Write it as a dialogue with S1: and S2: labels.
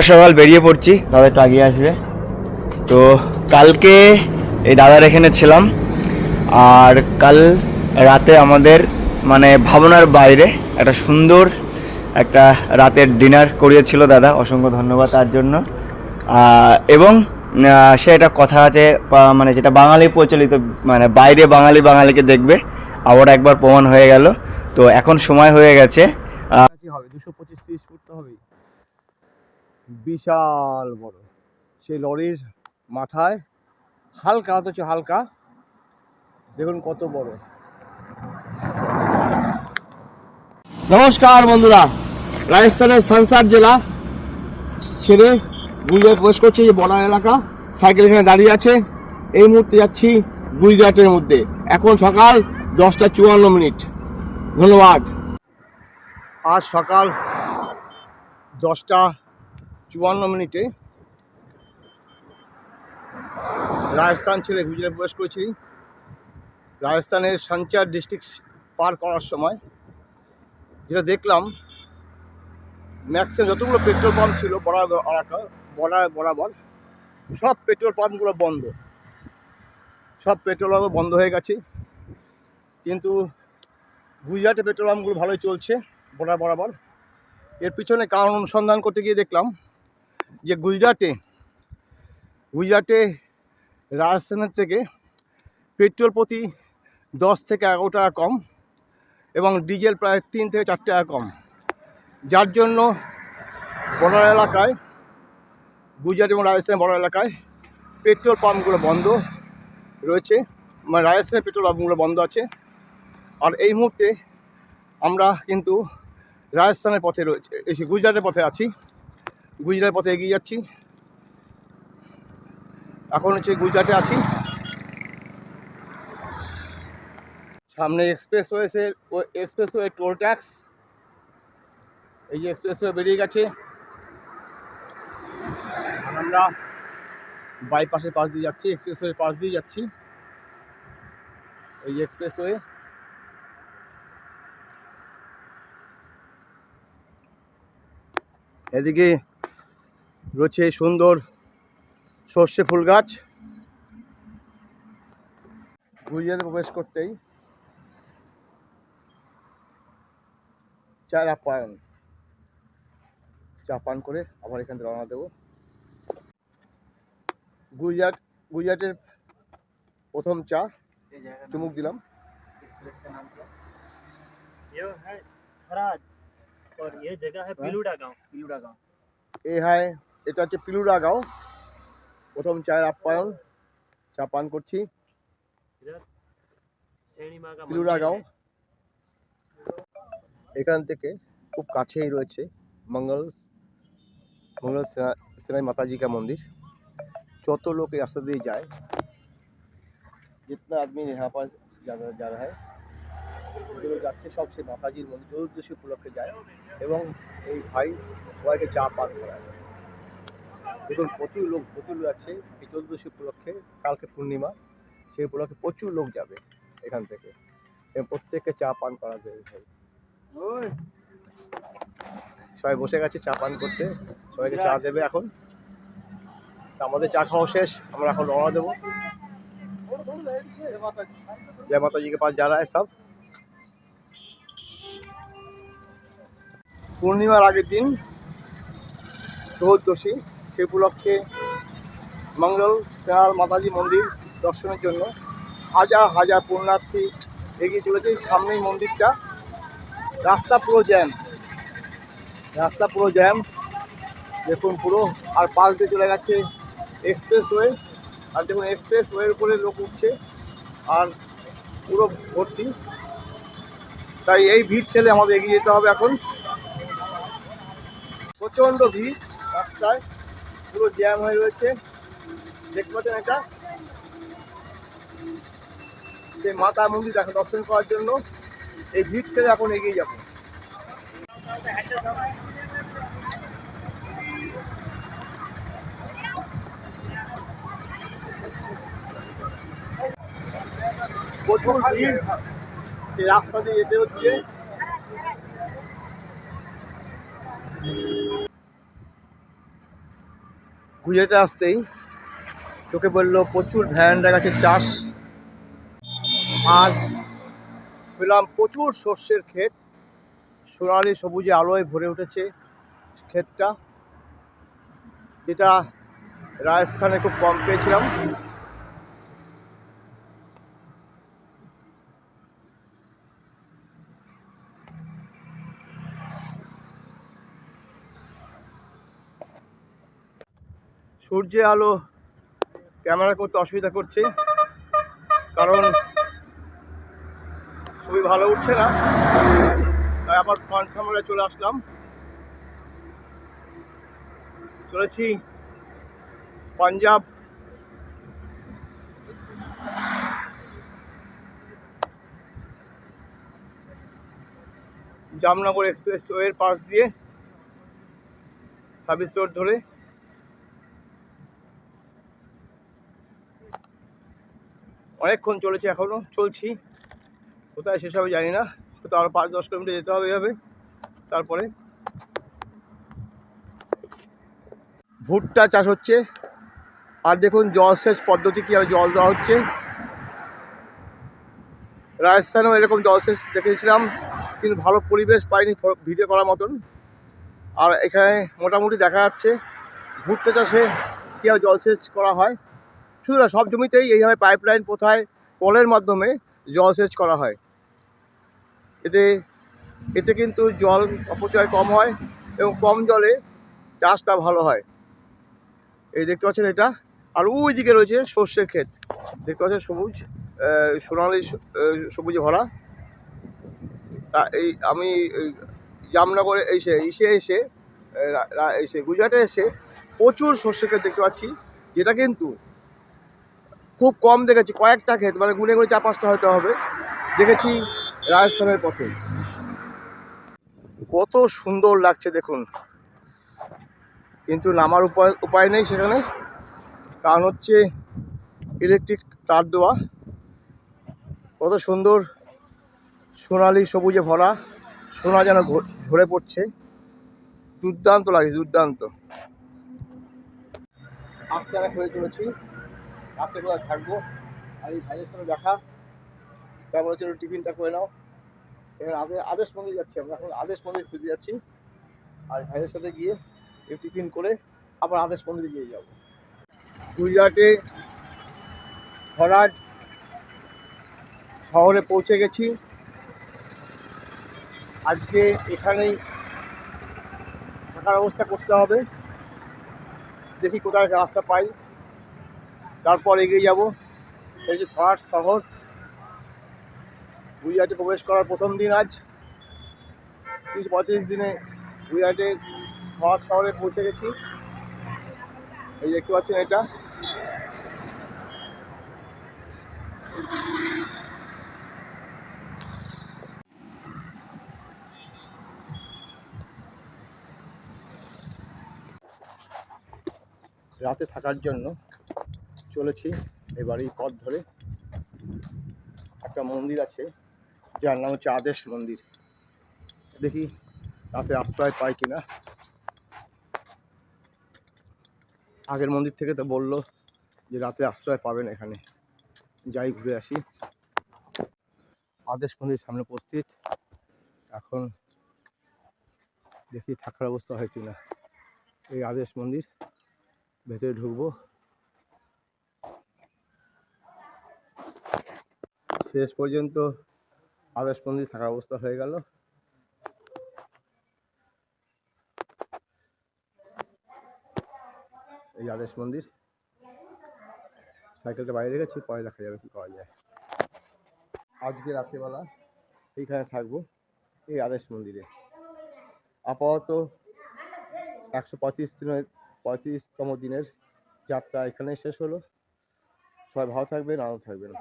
S1: সকাল বেরিয়ে পড়ছি, দাদা একটু আগিয়ে আসবে। তো কালকে এই দাদার এখানে ছিলাম, আর কাল রাতে আমাদের মানে ভাবনার বাইরে একটা সুন্দর একটা রাতের ডিনার করিয়েছিল দাদা, অসংখ্য ধন্যবাদ তার জন্য। এবং সে একটা কথা আছে, মানে যেটা বাঙালি প্রচলিত, মানে বাইরে বাঙালি বাঙালিকে দেখবে, আবার একবার প্রমাণ হয়ে গেল। তো এখন সময় হয়ে গেছে।
S2: হবে 225-30 ফুট তো হবেই, বিশাল বড়। সেই লরির মাথায় হালকা, অথচ হালকা, দেখুন কত বড়। নমস্কার বন্ধুরা, রাজস্থানের সানসার জেলা ছেড়ে গুজরাট প্রবেশ করছি। যে বর্ডার এলাকা, সাইকেল এখানে দাঁড়িয়ে আছে। এই মুহূর্তে যাচ্ছি গুজরাটের মধ্যে। এখন সকাল 10:54। ধন্যবাদ। আজ সকাল 10:54 রাজস্থান ছেড়ে গুজরাট প্রবেশ করেছি। রাজস্থানের সাঞ্চার ডিস্ট্রিক্ট পার করার সময় যেটা দেখলাম, ম্যাক্সিমাম যতগুলো পেট্রোল পাম্প ছিল বরাবর সব পেট্রোল পাম্পগুলো বন্ধ। সব পেট্রোল পাম্প বন্ধ হয়ে গেছে, কিন্তু গুজরাটে পেট্রোল পাম্পগুলো ভালোই চলছে বরাবর। এর পিছনে কারণ অনুসন্ধান করতে গিয়ে দেখলাম যে গুজরাটে রাজস্থানের থেকে পেট্রোল প্রতি 10 থেকে 11 টাকা কম, এবং ডিজেল প্রায় 3 থেকে 4 টাকা কম। যার জন্য বর্ডার এলাকায়, গুজরাট এবং রাজস্থানের বর্ডার এলাকায় পেট্রোল পাম্পগুলো বন্ধ রয়েছে, মানে রাজস্থানের পেট্রোল পাম্পগুলো বন্ধ আছে। আর এই মুহূর্তে আমরা কিন্তু রাজস্থানের পথে রয়েছে, গুজরাটের পথে আছি, গুজরাটের পথে এগিয়ে যাচ্ছি। এখন গুজরাটে আছি। সামনে এক্সপ্রেসওয়ে টোল ট্যাক্স, এই যে এক্সপ্রেসওয়ে বেরিয়ে গেছে। আমরা বাইপাসের পাশ দিয়ে যাচ্ছি, এক্সপ্রেসওয়ের পাশ দিয়ে যাচ্ছি। এই যে এক্সপ্রেসওয়ে, এদিকে রয়েছে সুন্দর সর্ষে ফুল গাছ। গুজরাটে প্রবেশ করতেই চায়ের আপ্যায়ন, চা পান করে আবার এখান থেকে রওনা দেবো। গুজরাটের প্রথম চা চুমুক দিলাম। এটা হচ্ছে পিলুরা গাঁও। প্রথম চায়ের আপ্যায়ন, চা পান করছি। পিলুরা গাঁও, এখান থেকে খুব কাছেই রয়েছে মঙ্গল সেনাই মাতাজি কা মন্দির। যত লোক এই রাস্তা দিয়ে যায়, जितना आदमी यहाँ पर जा रहा है, যেগুলো যাচ্ছে সব সেই মাতাজির মন্দির চতুর্দশী উপলক্ষে যায়, এবং এই ভাই সবাইকে চা পান করায়। দেখুন প্রচুর লোক যাচ্ছে এই চতুর্দশী উপলক্ষে। কালকে পূর্ণিমা, সেই উপলক্ষে প্রচুর লোক যাবে এখান থেকে, এবং প্রত্যেককে চা পান করা যায়। ভাই সবাই বসে গেছে চা পান করতে, সবাইকে চা দেবে এখন। আমাদের চা খাওয়া শেষ, আমরা এখন রওনা দেবো। जय माता जी के पास जा रहा है सब। পূর্ণিমার আগের দিন চতুর্দশী, সে উপলক্ষে মঙ্গল সেনার মাতাজি মন্দির দর্শনের জন্য হাজার হাজার পুণ্যার্থী এগিয়ে চলেছে। সামনেই মন্দিরটা, রাস্তা পুরো জ্যাম, দেখুন পুরো। আর পাশ দিয়ে চলে গেছে এক্সপ্রেসওয়ে, আর দেখুন এক্সপ্রেসওয়ের উপরে লোক উঠছে, আর পুরো ভর্তি। তাই এই ভিড় ঠেলে আমাদের এগিয়ে যেতে হবে। এখন প্রচণ্ড ভিড়, রাস্তায় পুরো জ্যাম হয়ে রয়েছে, দেখতে পাচ্ছেন। এটা সেই মাতা মন্দির দর্শন করার জন্য এই ভিড় ঠেলে এখন এগিয়ে যাবো। প্রচুর ভিড়, এই রাস্তা দিয়ে যেতে হচ্ছে। গুজরাটে আসতেই চোখে পড়লো প্রচুর ভ্যারান্ডা গাছের চাষ, আর পেলাম প্রচুর শস্যের ক্ষেত, সোনালি সবুজে আলোয় ভরে উঠেছে ক্ষেতটা, যেটা রাজস্থানে খুব কম পেয়েছিলাম। সূর্যের আলো ক্যামেরা করতে অসুবিধা করছে, কারণ ছবি ভালো উঠছে না, তাই আবার ফ্রন্ট ক্যামেরায় চলে আসলাম। চলেছি পাঞ্জাব, জামনগর এক্সপ্রেসওয়ের পাশ দিয়ে সার্ভিস রোড ধরে। অনেকক্ষণ চলেছে, এখনও চলছি, কোথায় শেষ হবে জানি না, হয়তো আরও 5-10 কিলোমিটার যেতে হবে এভাবে। তারপরে ভুট্টা চাষ হচ্ছে, আর দেখুন জলসেচ পদ্ধতি কীভাবে জল দেওয়া হচ্ছে। রাজস্থানেও এরকম জলসেচ দেখেছিলাম, কিন্তু ভালো পরিবেশ পাইনি ভিডিও করার মতন। আর এখানে মোটামুটি দেখা যাচ্ছে ভুট্টা চাষে কীভাবে জলসেচ করা হয়। শুধু না, সব জমিতেই এইভাবে পাইপলাইন কোথায় কলের মাধ্যমে জলসেচ করা হয়। এতে কিন্তু জল অপচয় কম হয় এবং কম জলে চাষটা ভালো হয়। এই দেখতে পাচ্ছেন এটা, আর ওই দিকে রয়েছে সর্ষের ক্ষেত, দেখতে পাচ্ছেন সবুজ, সোনালি সবুজে ভরা। এই আমি জামনগরে এসে গুজরাটে এসে প্রচুর সর্ষের ক্ষেত দেখতে পাচ্ছি, যেটা কিন্তু খুব কম দেখেছি, কয়েকটা ক্ষেত, মানে গুনে গুনে 4-5টা হয়তো হবে দেখেছি রাজস্থানের পথে। কত সুন্দর লাগছে দেখুন, কিন্তু নামার উপায় নেই সেখানে, কারণ হচ্ছে ইলেকট্রিক তার দেওয়া। কত সুন্দর সোনালি সবুজে ভরা, সোনা যেন ঝরে পড়ছে, দুর্দান্ত লাগে, দুর্দান্ত। আস্তে আস্তে হয়ে চলেছি, রাত্রে কোথায় থাকবো, আর এই ভাইয়ের সাথে দেখা, তারপরে হচ্ছে টিফিনটা করে নাও। এখানে আদেশ মন্দির যাচ্ছি আমরা, এখন আদেশ মন্দির খুঁজে যাচ্ছি, আর ভাইয়ের সাথে গিয়ে এই টিফিন করে আবার আদেশ মন্দিরে গিয়ে যাবো। গুজরাটে ভরাট শহরে পৌঁছে গেছি, আজকে এখানেই থাকার ব্যবস্থা করতে হবে, দেখি কোথায় রাস্তা পাই, তারপর এগিয়ে যাব। এই যে থরাট শহর, গুজরাটে প্রবেশ করার প্রথম দিন আজ, 30-35 দিনে গুজরাটের থরাট শহরে পৌঁছে গেছি। এই দেখতে পাচ্ছেন এটা, রাতে থাকার জন্য চলেছি এবারই পথ ধরে। একটা মন্দির আছে যার নাম হচ্ছে আদেশ মন্দির, দেখি রাতে আশ্রয় পাই কিনা। আগের মন্দির থেকে তো বললো যে রাতে আশ্রয় পাবেন এখানে, যাই ঘুরে আসি। আদেশ মন্দির সামনে উপস্থিত, এখন দেখি থাকার অবস্থা হয় কিনা। এই আদেশ মন্দির, ভেতরে ঢুকবো। শেষ পর্যন্ত আদেশ মন্দির থাকার অবস্থা হয়ে গেল। এই আদেশ মন্দির, সাইকেলটা বাইরে রেখেছি, পরে দেখা যাবে কি করা যায়। আজকে রাত্রিবেলা এইখানে থাকবো, এই আদেশ মন্দিরে। আপাতত 135তম দিনের যাত্রা এখানে শেষ হলো। সবাই ভালো থাকবেন, আনন্দ থাকবেন।